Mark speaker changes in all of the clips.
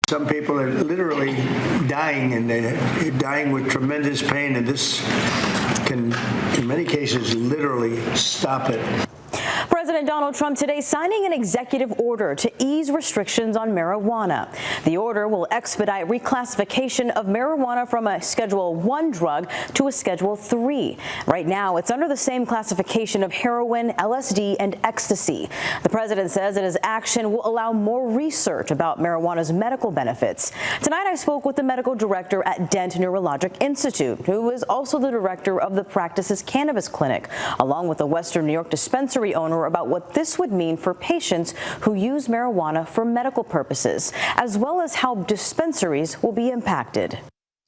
Speaker 1: Some people are literally dying, and they're dying with tremendous pain, and this can, in many cases, literally stop it.
Speaker 2: President Donald Trump today signing an executive order to ease restrictions on marijuana. The order will expedite reclassification of marijuana from a Schedule I drug to a Schedule III. Right now, it's under the same classification of heroin, LSD, and ecstasy. The president says that his action will allow more research about marijuana's medical benefits. Tonight, I spoke with the medical director at Dent Neurologic Institute, who is also the director of the Practices Cannabis Clinic, along with a Western New York dispensary owner, about what this would mean for patients who use marijuana for medical purposes, as well as how dispensaries will be impacted.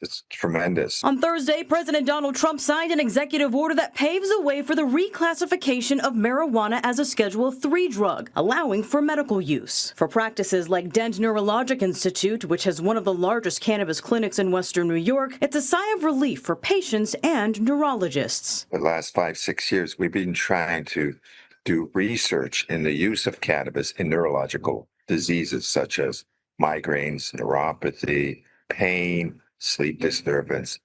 Speaker 3: It's tremendous.
Speaker 2: On Thursday, President Donald Trump signed an executive order that paves the way for the reclassification of marijuana as a Schedule III drug, allowing for medical use. For practices like Dent Neurologic Institute, which has one of the largest cannabis clinics in Western New York, it's a sigh of relief for patients and neurologists.
Speaker 3: The last 5-6 years, we've been trying to do research in the use of cannabis in neurological diseases such as migraines, neuropathy, pain, sleep disturbance.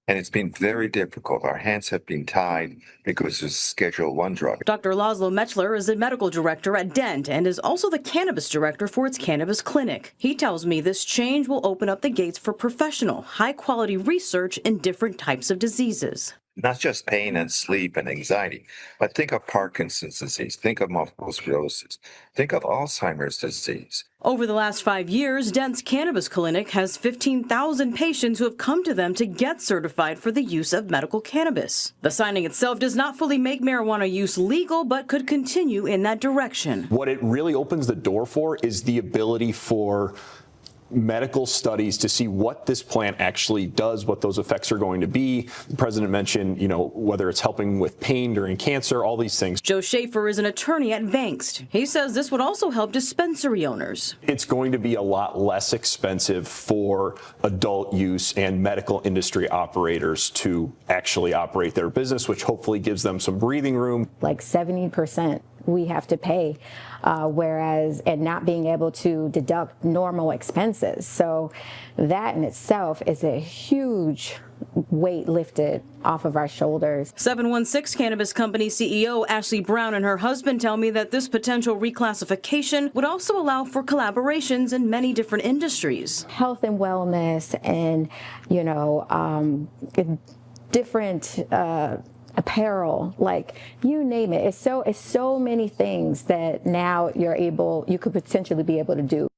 Speaker 3: And it's been very difficult. Our hands have been tied because it's a Schedule I drug.
Speaker 2: Dr. Laszlo Metzler is the medical director at Dent and is also the cannabis director for its cannabis clinic. He tells me this change will open up the gates for professional, high-quality research in different types of diseases.
Speaker 3: Not just pain and sleep and anxiety, but think of Parkinson's disease, think of multiple sclerosis, think of Alzheimer's disease.
Speaker 2: Over the last 5 years, Dent's Cannabis Clinic has 15,000 patients who have come to them to get certified for the use of medical cannabis. The signing itself does not fully make marijuana use legal, but could continue in that direction.
Speaker 4: What it really opens the door for is the ability for medical studies to see what this plant actually does, what those effects are going to be. The president mentioned, whether it's helping with pain during cancer, all these things.
Speaker 2: Joe Schaefer is an attorney at Vankst. He says this would also help dispensary owners.
Speaker 4: It's going to be a lot less expensive for adult use and medical industry operators to actually operate their business, which hopefully gives them some breathing room.
Speaker 5: Like 70% we have to pay, and not being able to deduct normal expenses. So that in itself is a huge weight lifted off of our shoulders.
Speaker 2: 716 Cannabis Company CEO Ashley Brown and her husband tell me that this potential reclassification would also allow for collaborations in many different industries.
Speaker 5: Health and wellness and, different apparel, like you name it. It's so many things that now you could potentially be able to do.